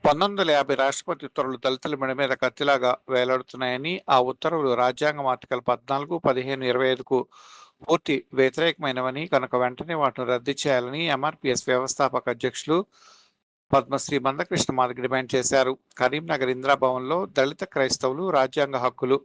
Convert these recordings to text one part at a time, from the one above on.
1950 రాష్ట్రపతి ఉత్తర్వులు దళితుల మెడ మీద కత్తిలాగా వేలాడుతున్నాయని, ఆ ఉత్తర్వులు రాజ్యాంగం ఆర్టికల్ 14, 15, 25కు పూర్తి వ్యతిరేకమైనవని కనుక వెంటనే వాటిని రద్దు చేయాలని ఎంఆర్పీఎస్ వ్యవస్థాపక అధ్యక్షులు పద్మశ్రీ మందకృష్ణ మాదిగ డిమాండ్ చేశారు. కరీంనగర్ ఇందిరాభవన్లో దళిత క్రైస్తవులు రాజ్యాంగ హక్కులు,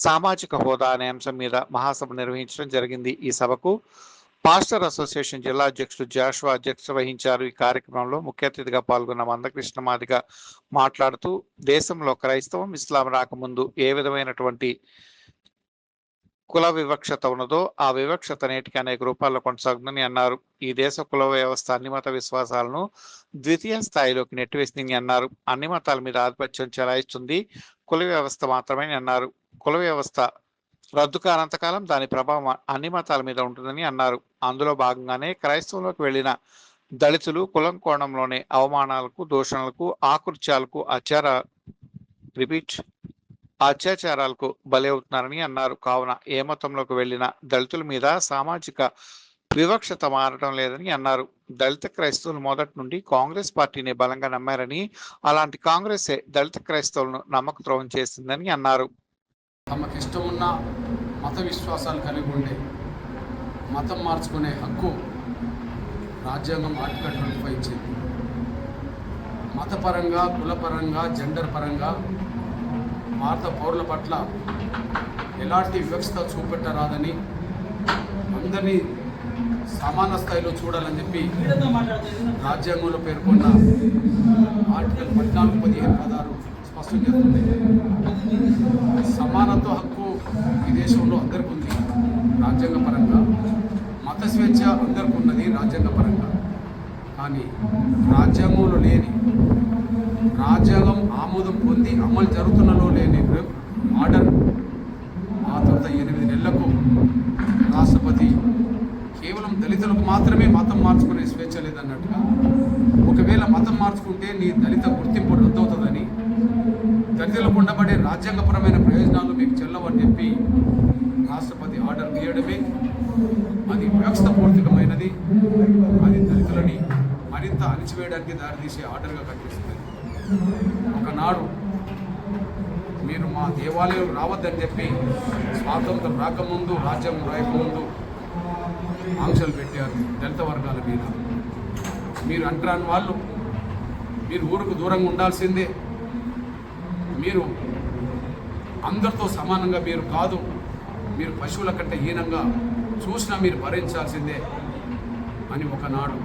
సామాజిక హోదా అనే అంశం మీద మహాసభ నిర్వహించడం జరిగింది. ఈ సభకు పాస్టర్ అసోసియేషన్ జిల్లా అధ్యక్షుడు జాషువా అధ్యక్షత వహించారు. ఈ కార్యక్రమంలో ముఖ్య అతిథిగా పాల్గొన్న మందకృష్ణ మాదిగ మాట్లాడుతూ, దేశంలో క్రైస్తవం, ఇస్లాం రాకముందు ఏ విధమైనటువంటి కుల వివక్షత ఉన్నదో ఆ వివక్షత నేటికి అనేక రూపాల్లో కొనసాగుతుందని అన్నారు. ఈ దేశ కుల వ్యవస్థ అన్ని మత విశ్వాసాలను ద్వితీయ స్థాయిలోకి నెట్టివేసిందని అన్నారు. అన్ని మతాల మీద ఆధిపత్యం చెలాయిస్తుంది కుల వ్యవస్థ మాత్రమే అన్నారు. కుల వ్యవస్థ రద్దు కానంతకాలం దాని ప్రభావం అన్ని మతాల మీద ఉంటుందని అన్నారు. అందులో భాగంగానే క్రైస్తవంలోకి వెళ్లిన దళితులు కులం కోణంలోనే అవమానాలకు, దూషణలకు, ఆకృత్యాలకు, అత్యాచారాలకు బలి అవుతున్నారని అన్నారు. కావున ఏ మతంలోకి వెళ్లిన దళితుల మీద సామాజిక వివక్షత మారడం లేదని అన్నారు. దళిత క్రైస్తవులు మొదటి నుండి కాంగ్రెస్ పార్టీని బలంగా నమ్మారని, అలాంటి కాంగ్రెసే దళిత క్రైస్తవులను నమ్మకద్రోహం చేసిందని అన్నారు. తమకిష్టమున్న మత విశ్వాసాలు కలిగి ఉండే మతం మార్చుకునే హక్కు రాజ్యాంగం ఆర్టికల్ 25 ఇచ్చింది. మతపరంగా, కులపరంగా, జెండర్ పరంగా భారత పౌరుల పట్ల ఎలాంటి వివక్షత చూపెట్టరాదని, అందరినీ సమాన స్థాయిలో చూడాలని చెప్పి రాజ్యాంగంలో పేర్కొన్న ఆర్టికల్ 14, 15, 16 స్పష్టం చేస్తుంది. సమానత్వ హక్కు ఈ దేశంలో అందరికీ ఉంది రాజ్యాంగపరంగా, మత స్వేచ్ఛ అందరికీ ఉన్నది రాజ్యాంగపరంగా. కానీ రాజ్యాంగంలో లేని, రాజ్యాంగం ఆమోదం పొంది అమలు జరుగుతున్నలో లేని ఆర్డర్ ఆ తర్వాత 8 నెలలకు రాష్ట్రపతి కేవలం దళితులకు మాత్రమే మతం మార్చుకునే స్వేచ్ఛ లేదన్నట్టుగా, ఒకవేళ మతం మార్చుకుంటే నీ దళిత గుర్తింపు రద్దవుతుందని, దళితులకు ఉండబడే రాజ్యాంగపరమైన ప్రయోజనాలు మీకు చెల్లవని చెప్పి రాష్ట్రపతి ఆర్డర్ తీయడమే అది వ్యవస్థపూర్తికమైనది. అది దళితులని మరింత అణిచివేయడానికి దారితీసే ఆర్డర్గా కనిపిస్తుంది. ఒకనాడు మీరు మా దేవాలయం రావద్దని చెప్పి స్వాతంత్రం రాకముందు, రాజ్యాంగం రాయకముందు ఆంక్షలు పెట్టారు దళిత వర్గాల మీద. మీరు అంటరాని వాళ్ళు, మీరు ఊరుకు దూరంగా ఉండాల్సిందే, మీరు అందరితో సమానంగా మీరు కాదు, మీరు పశువుల కంటే హీనంగా చూసినా మీరు భరించాల్సిందే అని ఒకనాడు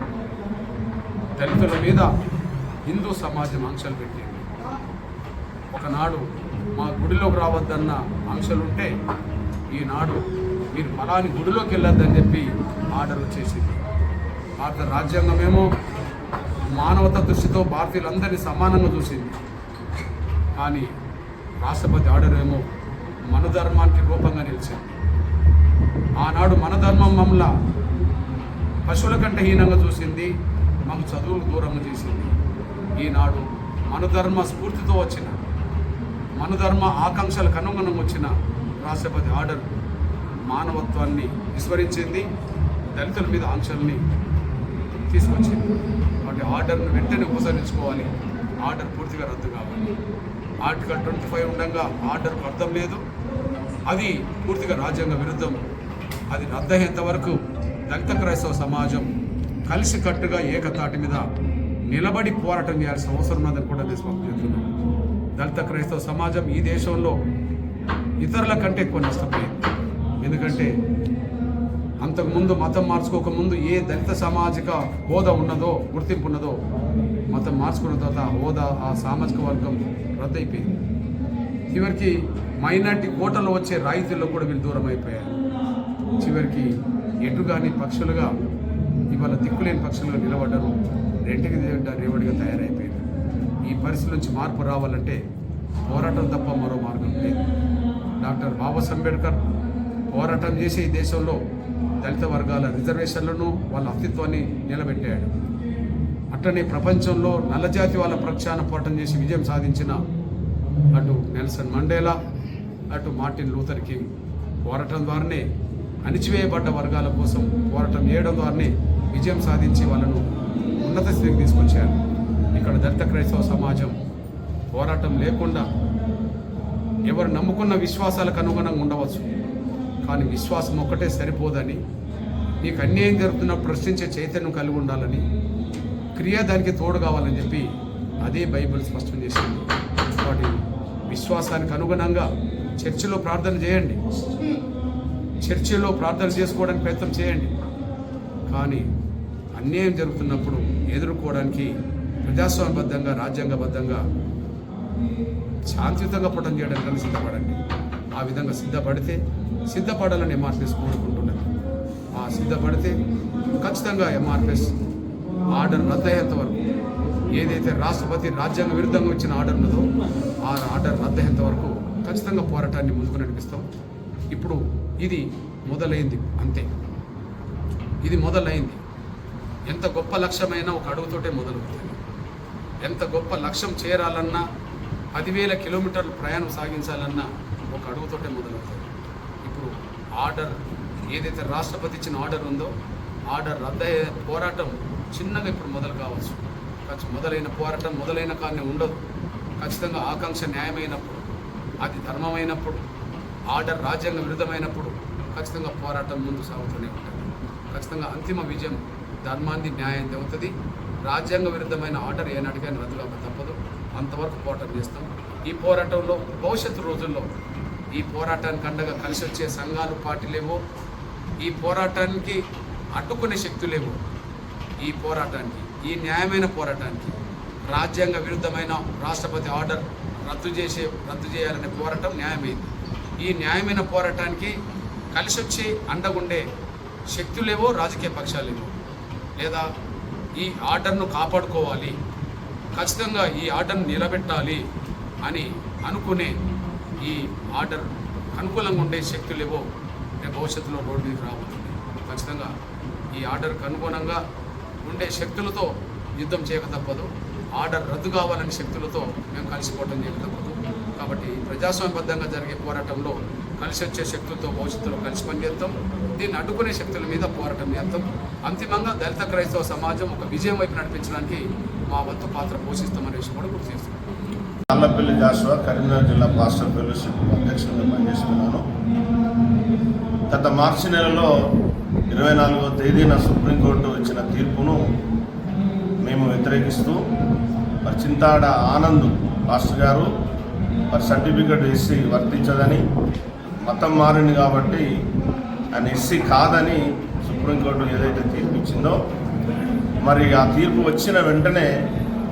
దళితుల మీద హిందూ సమాజం ఆంక్షలు పెట్టింది. ఒకనాడు మా గుడిలోకి రావద్దన్న ఆంక్షలుంటే ఈనాడు మీరు ఫలాని గుడిలోకి వెళ్ళొద్దని చెప్పి ఆర్డర్ వచ్చేసింది. భారత రాజ్యాంగమేమో మానవత దృష్టితో భారతీయులందరినీ సమానంగా చూసింది. కానీ రాష్ట్రపతి ఆర్డర్ ఏమో మనధర్మానికి రూపంగా నిలిచింది. ఆనాడు మనధర్మం మమ్మల్ని పశువుల కంటే హీనంగా చూసింది, మాకు చదువులు దూరంగా చేసింది. ఈనాడు మనధర్మ స్ఫూర్తితో వచ్చిన, మనధర్మ ఆకాంక్షలకు అనుగుణంగా వచ్చిన రాష్ట్రపతి ఆర్డర్ మానవత్వాన్ని విస్మరించింది, దళితుల మీద ఆంక్షల్ని తీసుకొచ్చింది. కాబట్టి ఆర్డర్ను వెంటనే ఉపసంహరించుకోవాలి, ఆర్డర్ పూర్తిగా రద్దు కావాలి. ఆర్టికల్ 25 ఉండగా ఆర్డర్కు అర్థం లేదు, అది పూర్తిగా రాజ్యాంగ విరుద్ధం. అది రద్దయ్యేంత వరకు దళిత క్రైస్తవ సమాజం కలిసికట్టుగా ఏకతాటి మీద నిలబడి పోరాటం చేయాల్సిన అవసరం ఉన్నదని కూడా నేను స్పష్టం చేస్తున్నాను. దళిత క్రైస్తవ సమాజం ఈ దేశంలో ఇతరుల కంటే ఎక్కువ నష్టపోయింది. ఎందుకంటే అంతకుముందు మతం మార్చుకోకముందు ఏ దళిత సామాజిక హోదా ఉన్నదో, గుర్తింపు ఉన్నదో, మతం మార్చుకున్న తర్వాత ఆ హోదా, ఆ సామాజిక వర్గం రద్దయిపోయింది. చివరికి మైనార్టీ కోటలో వచ్చే రాయితీల్లో కూడా వీళ్ళు దూరం అయిపోయారు. చివరికి ఎటుగాని పక్షులుగా, ఇవాళ దిక్కులేని పక్షులుగా నిలబడ్డారు, రెంటికి రేవడిగా తయారైపోయారు. ఈ పరిస్థితి నుంచి మార్పు రావాలంటే పోరాటం తప్ప మరో మార్గం లేదు. డాక్టర్ బాబాసాహెబ్ అంబేద్కర్ పోరాటం చేసి ఈ దేశంలో దళిత వర్గాల రిజర్వేషన్లను, వాళ్ళ అస్తిత్వాన్ని నిలబెట్టాడు. అట్లనే ప్రపంచంలో నల్లజాతి వాళ్ళ పక్షాన పోరాటం చేసి విజయం సాధించిన అటు నెల్సన్ మండేలా, అటు మార్టిన్ లూథర్ కింగ్ పోరాటం ద్వారానే, అణిచివేయబడ్డ వర్గాల కోసం పోరాటం చేయడం ద్వారానే విజయం సాధించి వాళ్ళను ఉన్నత స్థితికి తీసుకొచ్చారు. ఇక్కడ దళిత క్రైస్తవ సమాజం పోరాటం లేకుండా ఎవరు నమ్ముకున్న విశ్వాసాలకు అనుగుణంగా ఉండవచ్చు, కానీ విశ్వాసం ఒక్కటే సరిపోదని, నీకు అన్యాయం జరుగుతున్నప్పుడు ప్రశ్నించే చైతన్యం కలిగి ఉండాలని, క్రియ దానికి తోడు కావాలని చెప్పి అదే బైబిల్ స్పష్టం చేసింది. కాబట్టి విశ్వాసానికి అనుగుణంగా చర్చిలో ప్రార్థన చేయండి, చర్చిలో ప్రార్థన చేసుకోవడానికి ప్రయత్నం చేయండి, కానీ అన్యాయం జరుగుతున్నప్పుడు ఎదుర్కోవడానికి ప్రజాస్వామ్యబద్ధంగా రాజ్యాంగబద్ధంగా శాంతియుతంగా పోరాటం చేయడానికి సిద్ధపడండి. ఆ విధంగా సిద్ధపడాలని ఎంఆర్పిఎస్ కోరుకుంటున్నది. ఆ సిద్ధపడితే ఖచ్చితంగా ఎంఆర్పిఎస్ ఆర్డర్ రద్దయ్యేంత వరకు, ఏదైతే రాష్ట్రపతి రాజ్యాంగ విరుద్ధంగా ఇచ్చిన ఆర్డర్ ఉన్నదో ఆ ఆర్డర్ రద్దయ్యేంత వరకు ఖచ్చితంగా పోరాటాన్ని ముందుకు నడిపిస్తాం. ఇప్పుడు ఇది మొదలైంది, అంతే, ఇది మొదలైంది. ఎంత గొప్ప లక్ష్యమైనా ఒక అడుగుతోటే మొదలవుతుంది. ఎంత గొప్ప లక్ష్యం చేరాలన్నా 10,000 కిలోమీటర్లు ప్రయాణం సాగించాలన్నా ఒక అడుగుతోటే మొదలవుతుంది. ఇప్పుడు ఆర్డర్ ఏదైతే రాష్ట్రపతి ఇచ్చిన ఆర్డర్ ఉందో ఆర్డర్ రద్దయ్యే పోరాటం చిన్నగా ఇప్పుడు మొదలు కావచ్చు. మొదలైన పోరాటం మొదలైన కానీ ఉండదు. ఖచ్చితంగా ఆకాంక్ష న్యాయమైనప్పుడు, అది ధర్మమైనప్పుడు, ఆర్డర్ రాజ్యాంగ విరుద్ధమైనప్పుడు ఖచ్చితంగా పోరాటం ముందు సాగుతూనే ఉంటుంది. ఖచ్చితంగా అంతిమ విజయం ధర్మాన్ని న్యాయం అవుతుంది. రాజ్యాంగ విరుద్ధమైన ఆర్డర్ ఏనాటికైనా రద్దు కాక తప్పదు. అంతవరకు పోరాటం చేస్తాం. ఈ పోరాటంలో భవిష్యత్తు రోజుల్లో ఈ పోరాటానికి అండగా కలిసి వచ్చే సంఘాలు, పార్టీలేవో, ఈ పోరాటానికి అడ్డుకునే శక్తులేవో, ఈ పోరాటానికి, ఈ న్యాయమైన పోరాటానికి, రాజ్యాంగ విరుద్ధమైన రాష్ట్రపతి ఆర్డర్ రద్దు చేయాలనే పోరాటం న్యాయమైంది. ఈ న్యాయమైన పోరాటానికి కలిసి వచ్చి అండగుండే శక్తులేవో, రాజకీయ పక్షాలేవో, లేదా ఈ ఆర్డర్ను కాపాడుకోవాలి, ఖచ్చితంగా ఈ ఆర్డర్ను నిలబెట్టాలి అని అనుకునే, ఈ ఆర్డర్ అనుకూలంగా ఉండే శక్తులేవో భవిష్యత్తులో రోడ్డు మీదకి రాబోతుంది. ఖచ్చితంగా ఈ ఆర్డర్కు అనుగుణంగా ఉండే శక్తులతో యుద్ధం చేయక తప్పదు. ఆర్డర్ రద్దు కావాలనే శక్తులతో మేము కలిసిపోవటం చేయక తప్పదు. కాబట్టి ప్రజాస్వామ్యబద్ధంగా జరిగే పోరాటంలో కలిసి వచ్చే శక్తులతో భవిష్యత్తులో కలిసి పనిచేస్తాం. దీన్ని అడ్డుకునే శక్తుల మీద పోరాటం చేస్తాం. అంతిమంగా దళిత క్రైస్తవ సమాజం ఒక విజయం వైపు నడిపించడానికి మా వంతు పాత్ర పోషిస్తామనే విషయం కూడా గుర్తు చేస్తున్నాం. అల్లపల్లి జాషువా, కరీంనగర్ జిల్లా పాస్టర్ ఫెలోషిప్ అధ్యక్షుడిగా పనిచేస్తున్నాను. గత మార్చి నెలలో 24వ తేదీన సుప్రీంకోర్టు ఇచ్చిన తీర్పును మేము వ్యతిరేకిస్తూ మరి చింతాడ ఆనంద్ పాస్టర్ గారు మరి సర్టిఫికెట్ ఎస్సీ వర్తించదని, మతం మారింది కాబట్టి ఆయన ఎస్సీ కాదని సుప్రీంకోర్టు ఏదైతే తీర్పు ఇచ్చిందో, మరి ఆ తీర్పు వచ్చిన వెంటనే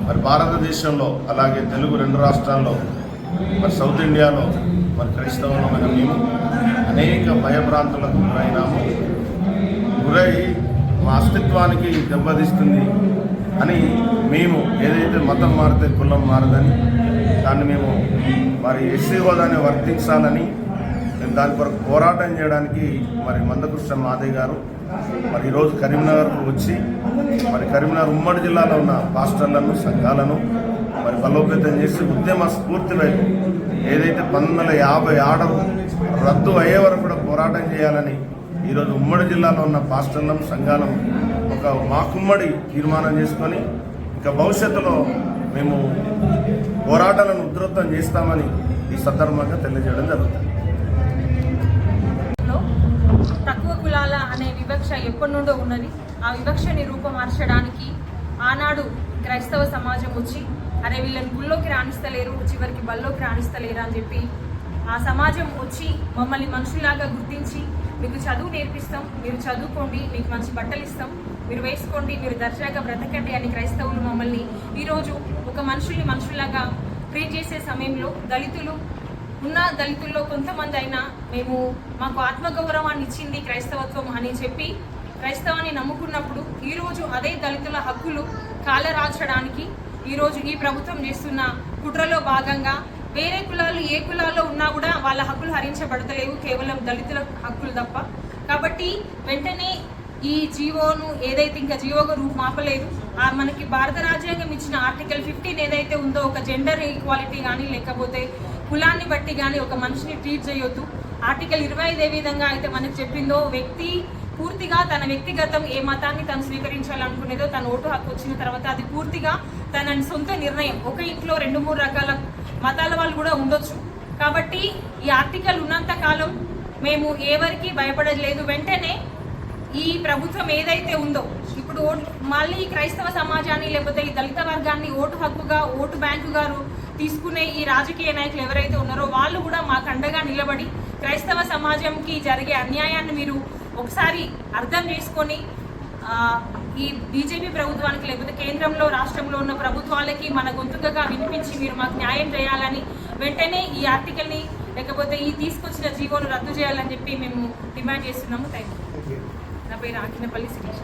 మరి భారతదేశంలో అలాగే తెలుగు 2 రాష్ట్రాల్లో మరి సౌత్ ఇండియాలో మరి క్రైస్తవులమైన మేము అనేక భయభ్రాంతులకు గురై మా అస్తిత్వానికి దెబ్బతీస్తుంది అని మేము ఏదైతే మతం మారితే కులం మారదని, దాన్ని మేము మరి ఎస్సీ హోదాని వర్తించాలని మేము దాని కొరకు పోరాటం చేయడానికి మరి మందకృష్ణ మాదయ్య గారు మరి ఈరోజు కరీంనగర్కు వచ్చి మరి కరీంనగర్ ఉమ్మడి జిల్లాలో ఉన్న పాస్టర్లను, సంఘాలను మరి బలోపేతం చేసి ఉద్యమ స్ఫూర్తి వైపు ఏదైతే 1950 ఆర్డర్ రద్దు అయ్యే వరకు కూడా పోరాటం చేయాలని ఈరోజు ఉమ్మడి జిల్లాలో ఉన్న పాస్టర్లను, సంఘాలను ఒక మాకుమ్మడి తీర్మానం చేసుకొని ఇంకా భవిష్యత్తులో మేము పోరాటాలను ఉధృతం చేస్తామని ఈ సందర్భంగా తెలియజేయడం జరుగుతుంది. తక్కువ కులాల అనే వివక్ష ఎప్పటి నుండో ఉన్నది. ఆ వివక్షని రూపమార్చడానికి ఆనాడు క్రైస్తవ సమాజం వచ్చి, అరే వీళ్ళని గుళ్ళోకి రాణిస్తలేరు, చివరికి బల్లోకి రాణిస్తలేరు అని చెప్పి ఆ సమాజం వచ్చి మమ్మల్ని మనుషులాగా గుర్తించి, మీకు చదువు నేర్పిస్తాం, మీరు చదువుకోండి, మీకు మంచి బట్టలు ఇస్తాం, మీరు వేసుకోండి, మీరు దర్జాగా బ్రతకండి అని క్రైస్తవులు మమ్మల్ని ఈరోజు ఒక మనుషుల్లాగా ట్రీట్ చేసే సమయంలో దళితుల్లో కొంతమంది అయినా మాకు ఆత్మగౌరవాన్ని ఇచ్చింది క్రైస్తవత్వం అని చెప్పి క్రైస్తవాన్ని నమ్ముకున్నప్పుడు ఈరోజు అదే దళితుల హక్కులు కాలరాల్చడానికి ఈరోజు ఈ ప్రభుత్వం చేస్తున్న కుట్రలో భాగంగా వేరే కులాలు ఏ కులాల్లో ఉన్నా కూడా వాళ్ళ హక్కులు హరించబడతలేవు, కేవలం దళితుల హక్కులు తప్ప. కాబట్టి వెంటనే ఈ జీవోను ఏదైతే ఇంకా జీవోగా రూపుమాపలేదు, మనకి భారత రాజ్యాంగం ఇచ్చిన ఆర్టికల్ 15 ఏదైతే ఉందో, ఒక జెండర్ ఈక్వాలిటీ కానీ లేకపోతే కులాన్ని బట్టి కానీ ఒక మనిషిని ట్రీట్ చేయొద్దు. ఆర్టికల్ 25 ఏ విధంగా అయితే మనకు చెప్పిందో, వ్యక్తి పూర్తిగా తన వ్యక్తిగతం ఏ మతాన్ని తను స్వీకరించాలనుకునేదో తన ఓటు హక్కు వచ్చిన తర్వాత అది పూర్తిగా తన సొంత నిర్ణయం. ఒక ఇంట్లో 2-3 రకాల మతాల వాళ్ళు కూడా ఉండొచ్చు. కాబట్టి ఈ ఆర్టికల్ ఉన్నంత కాలం మేము ఎవరికి భయపడలేదు. వెంటనే ఈ ప్రభుత్వం ఏదైతే ఉందో ఇప్పుడు మళ్ళీ క్రైస్తవ సమాజాన్ని లేకపోతే ఈ దళిత వర్గాన్ని ఓటు హక్కుగా ఓటు బ్యాంకు గారు తీసుకునే ఈ రాజకీయ నాయకులు ఎవరైతే ఉన్నారో వాళ్ళు కూడా మాకు అండగా నిలబడి క్రైస్తవ సమాజంకి జరిగే అన్యాయాన్ని మీరు ఒకసారి అర్థం చేసుకొని ఈ బీజేపీ ప్రభుత్వానికి లేకపోతే కేంద్రంలో రాష్ట్రంలో ఉన్న ప్రభుత్వాలకి మన గొంతుకగా వినిపించి మీరు మాకు న్యాయం చేయాలని వెంటనే ఈ ఆర్టికల్ని లేకపోతే ఈ తీసుకొచ్చిన జీవోను రద్దు చేయాలని చెప్పి మేము డిమాండ్ చేస్తున్నాము. Thank you. నా పేరు ఆకినపల్లి శిరీష.